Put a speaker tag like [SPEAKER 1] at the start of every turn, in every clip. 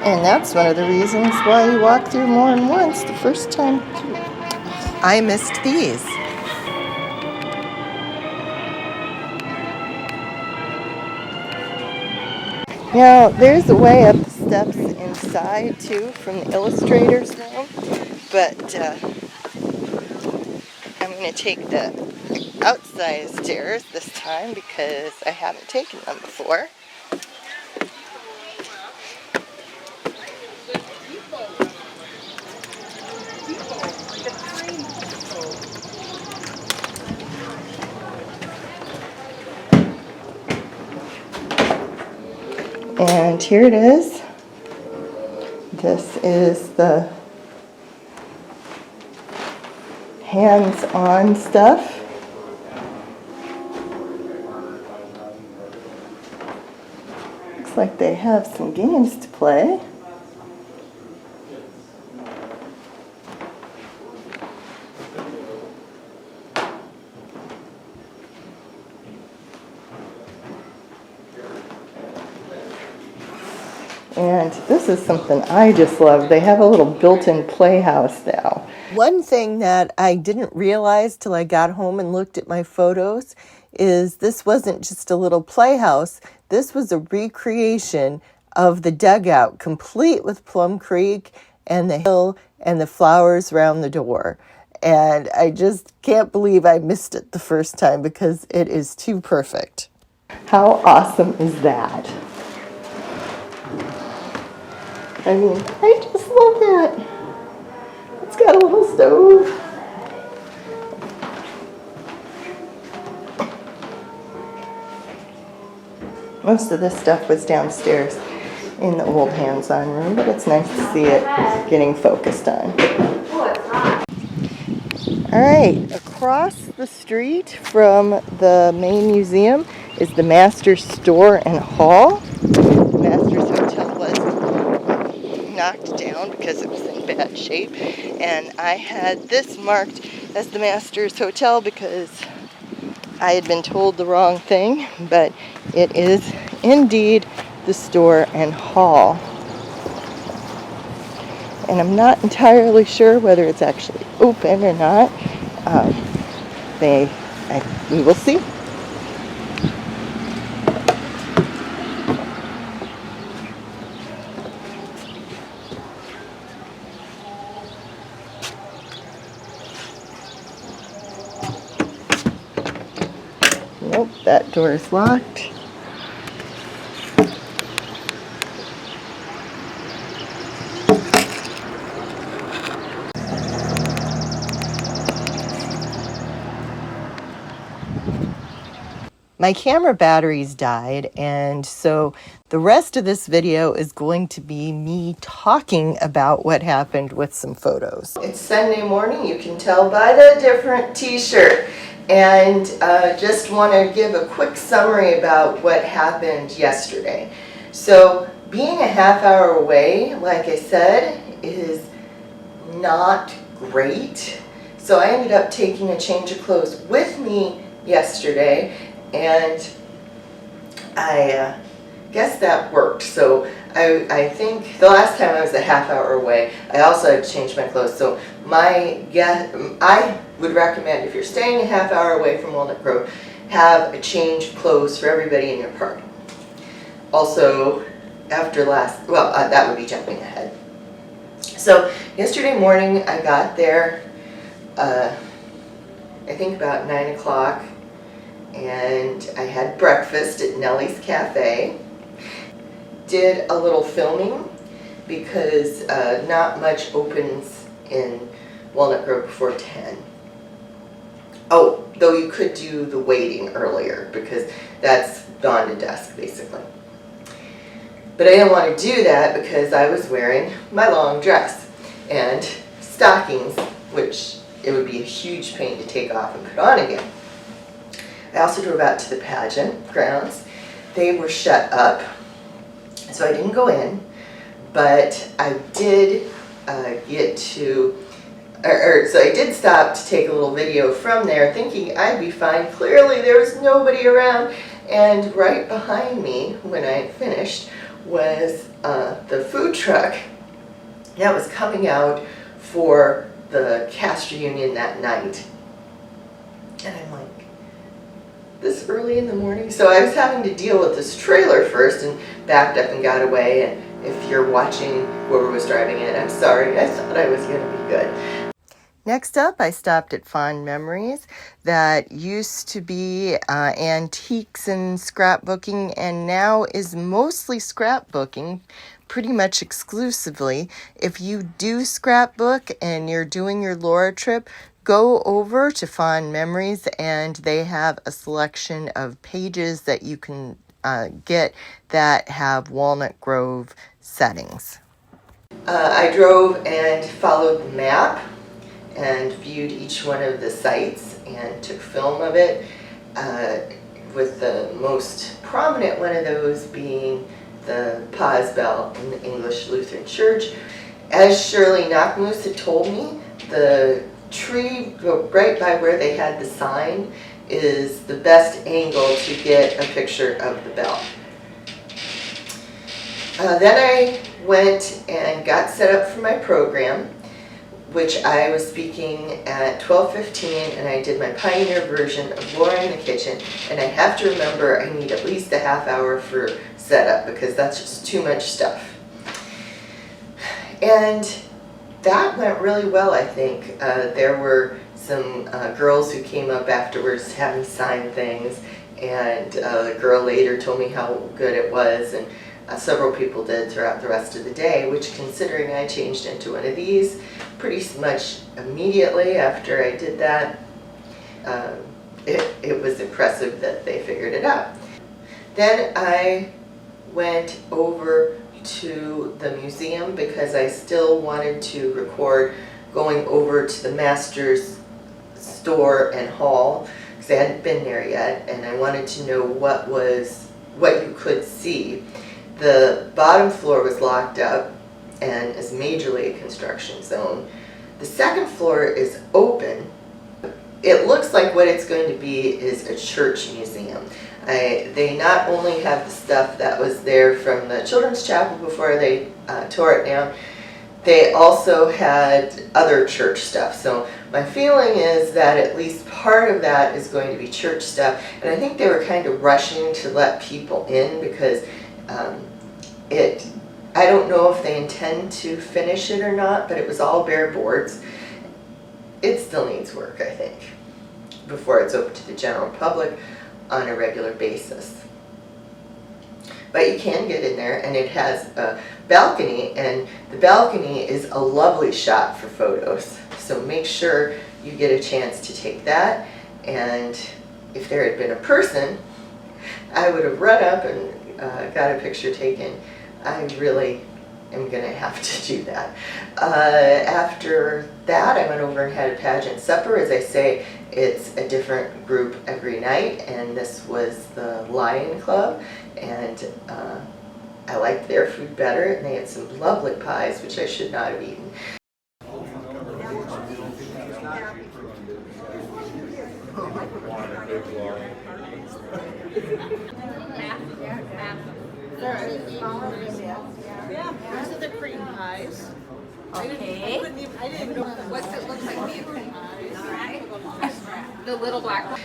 [SPEAKER 1] And that's one of the reasons why you walk through more than once the first time through. I missed these. Now, there's a way up the steps inside, too, from the illustrator's room, but I'm going to take the outside stairs this time because I haven't taken them before. And here it is. This is the hands-on stuff. Looks like they have some games to play. And this is something I just love. They have a little built-in playhouse now. One thing that I didn't realize till I got home and looked at my photos is this wasn't just a little playhouse. This was a recreation of the dugout, complete with Plum Creek and the hill and the flowers around the door. And I just can't believe I missed it the first time because it is too perfect. How awesome is that? I mean, I just love that. It's got a little stove. Most of this stuff was downstairs in the old hands-on room, but it's nice to see it getting focused on. All right, across the street from the main museum is the Master's Store and Hall. The Master's Hotel was knocked down because it was in bad shape, and I had this marked as the Master's Hotel because I had been told the wrong thing, but it is indeed the store and hall. And I'm not entirely sure whether it's actually open or not. We will see. Nope, that door is locked. My camera batteries died, and so the rest of this video is going to be me talking about what happened with some photos. It's Sunday morning, you can tell by the different t-shirt, and just want to give a quick summary about what happened yesterday. So being a half hour away, like I said, is not great. So I ended up taking a change of clothes with me yesterday, and I guess that worked. So I think the last time I was a half hour away, I also had to change my clothes. So I would recommend, if you're staying a half hour away from Walnut Grove, have a change of clothes for everybody in your party. Also, after that would be jumping ahead. So yesterday morning I got there, I think about 9 o'clock, and I had breakfast at Nellie's Cafe. Did a little filming because not much opens in Walnut Grove before 10. Oh, though you could do the waiting earlier because that's dawn to dusk basically. But I didn't want to do that because I was wearing my long dress and stockings, which it would be a huge pain to take off and put on again. I also drove out to the pageant grounds. They were shut up, so I didn't go in, but I did so I did stop to take a little video from there, thinking I'd be fine. Clearly there was nobody around, and right behind me, when I finished, was the food truck that was coming out for the cast reunion that night. And I'm like, this early in the morning? So I was having to deal with this trailer first and backed up and got away. And if you're watching whoever was driving it, I'm sorry, I thought I was going to be good. Next up, I stopped at Fond Memories that used to be antiques and scrapbooking and now is mostly scrapbooking, pretty much exclusively. If you do scrapbook and you're doing your Laura trip, go over to Fond Memories and they have a selection of pages that you can get that have Walnut Grove settings. I drove and followed the map and viewed each one of the sites and took film of it, with the most prominent one of those being the Paz Bell in the English Lutheran Church. As Shirley Knockmoose had told me, the tree right by where they had the sign is the best angle to get a picture of the bell. Then I went and got set up for my program, which I was speaking at 12:15, and I did my pioneer version of Laura in the Kitchen. And I have to remember I need at least a half hour for setup because that's just too much stuff. And that went really well, I think. There were some girls who came up afterwards having me sign things, and a girl later told me how good it was, and several people did throughout the rest of the day, which, considering I changed into one of these pretty much immediately after I did that, it was impressive that they figured it out. Then I went over to the museum because I still wanted to record going over to the Master's store and hall because I hadn't been there yet, and I wanted to know what you could see. The bottom floor was locked up and is majorly a construction zone. The second floor is open. It looks like what it's going to be is a church museum. They not only have the stuff that was there from the Children's Chapel before they tore it down, they also had other church stuff. So my feeling is that at least part of that is going to be church stuff. And I think they were kind of rushing to let people in because I don't know if they intend to finish it or not, but it was all bare boards. It still needs work, I think, before it's open to the general public on a regular basis. But you can get in there, and it has a balcony, and the balcony is a lovely shot for photos. So make sure you get a chance to take that, and if there had been a person, I would have run up and got a picture taken. I really am going to have to do that. After that, I went over and had a pageant supper. As I say, it's a different group every night, and this was the Lion Club, and I liked their food better, and they had some lovely pies, which I should not have eaten.
[SPEAKER 2] Yeah, those are the cream pies.
[SPEAKER 3] Okay.
[SPEAKER 2] I didn't know
[SPEAKER 3] What's it look like? Alright. The little black one.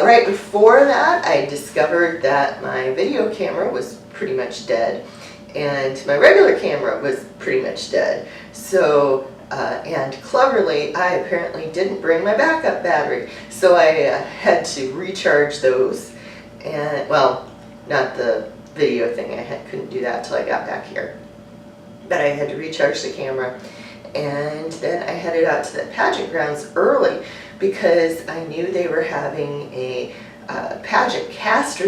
[SPEAKER 1] Right before that, I discovered that my video camera was pretty much dead, and my regular camera was pretty much dead. So, and cleverly, I apparently didn't bring my backup battery, so I had to recharge those. And well, not the video thing. Couldn't do that till I got back here. But I had to recharge the camera, and then I headed out to the pageant grounds early because I knew they were having a pageant cast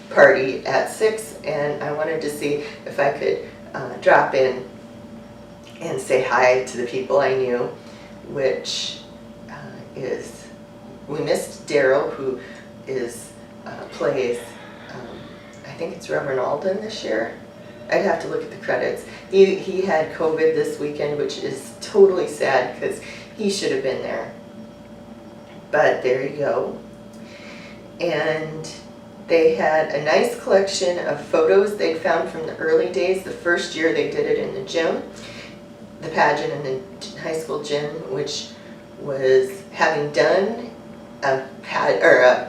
[SPEAKER 1] party at 6, and I wanted to see if I could drop in and say hi to the people I knew, which is, we missed Daryl, who is plays, I think it's Reverend Alden this year. I'd have to look at the credits. He had COVID this weekend, which is totally sad because he should have been there. But there you go. And They had a nice collection of photos they'd found from the early days. The first year they did it in the gym, the pageant in the high school gym, which was having done a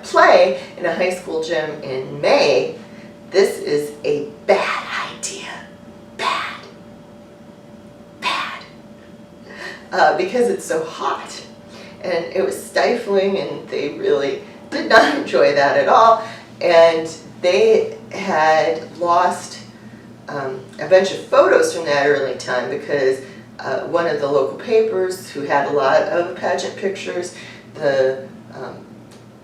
[SPEAKER 1] play in a high school gym in May. This is a bad idea. Because it's so hot and it was stifling, and they really did not enjoy that at all. And they had lost a bunch of photos from that early time because one of the local papers, who had a lot of pageant pictures, the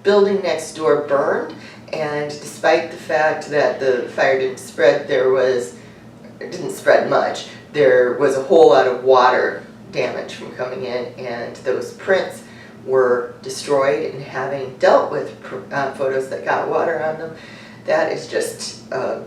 [SPEAKER 1] building next door burned, and despite the fact that the fire didn't spread, it didn't spread much. There was a whole lot of water damage from coming in, and those prints were destroyed. And having dealt with photos that got water on them, that is just a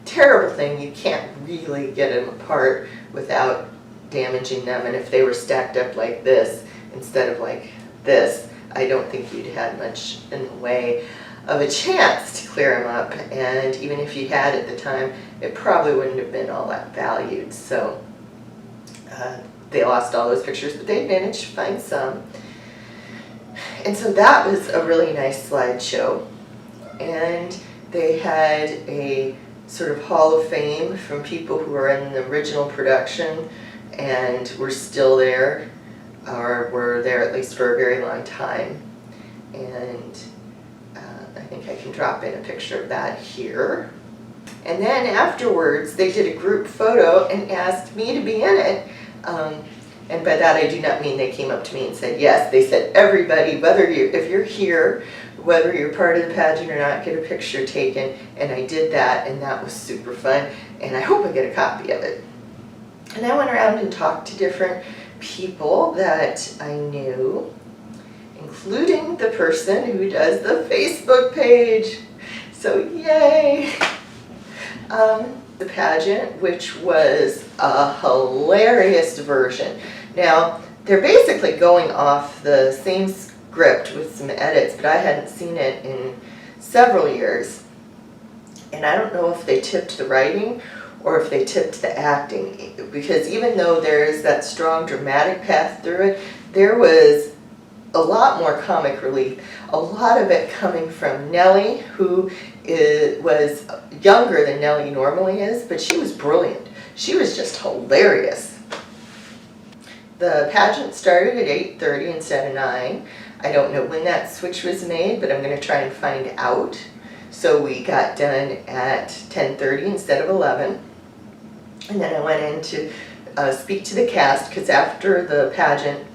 [SPEAKER 1] terrible thing. You can't really get them apart without damaging them, and if they were stacked up like this instead of like this, I don't think you'd had much in the way of a chance to clear them up, and even if you had at the time, it probably wouldn't have been all that valued. So they lost all those pictures, but they managed to find some. And so that was a really nice slideshow. And they had a sort of Hall of Fame from people who were in the original production and were still there, or were there at least for a very long time. And I think I can drop in a picture of that here. And then afterwards, they did a group photo and asked me to be in it. And by that I do not mean they came up to me and said yes. They said everybody, if you're here, whether you're part of the pageant or not, get a picture taken. And I did that, and that was super fun. And I hope I get a copy of it. And I went around and talked to different people that I knew, including the person who does the Facebook page. So yay! The pageant, which was a hilarious version. Now, they're basically going off the same script with some edits, but I hadn't seen it in several years. And I don't know if they tipped the writing or if they tipped the acting, because even though there's that strong dramatic path through it, there was a lot more comic relief. A lot of it coming from Nellie, who was younger than Nellie normally is, but she was brilliant. She was just hilarious. The pageant started at 8:30 instead of 9. I don't know when that switch was made, but I'm going to try and find out. So we got done at 10:30 instead of 11. And then I went in to speak to the cast, because after the pageant,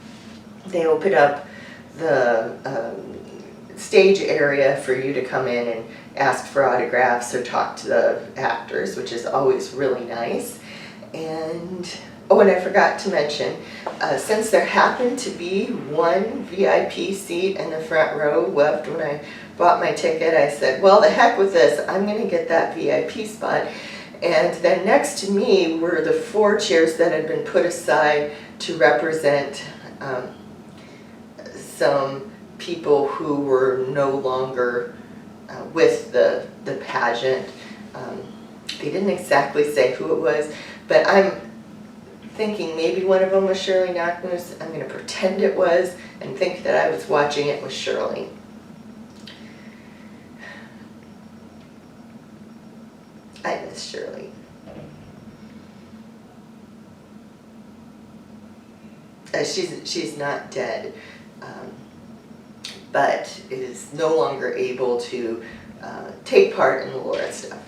[SPEAKER 1] they opened up the stage area for you to come in and ask for autographs or talk to the actors, which is always really nice. And oh, and I forgot to mention, since there happened to be one VIP seat in the front row left when I bought my ticket, I said, well, the heck with this, I'm going to get that VIP spot. And then next to me were the 4 chairs that had been put aside to represent some people who were no longer with the pageant. They didn't exactly say who it was, but I'm thinking maybe one of them was Shirley Knockmoose. I'm going to pretend it was and think that I was watching it with Shirley. I miss Shirley. She's not dead, but is no longer able to take part in the Laura stuff.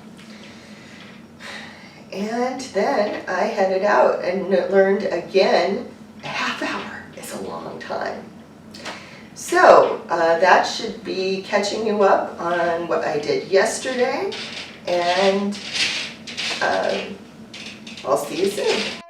[SPEAKER 1] And then I headed out and learned again, a half hour is a long time. So that should be catching you up on what I did yesterday, and I'll see you soon.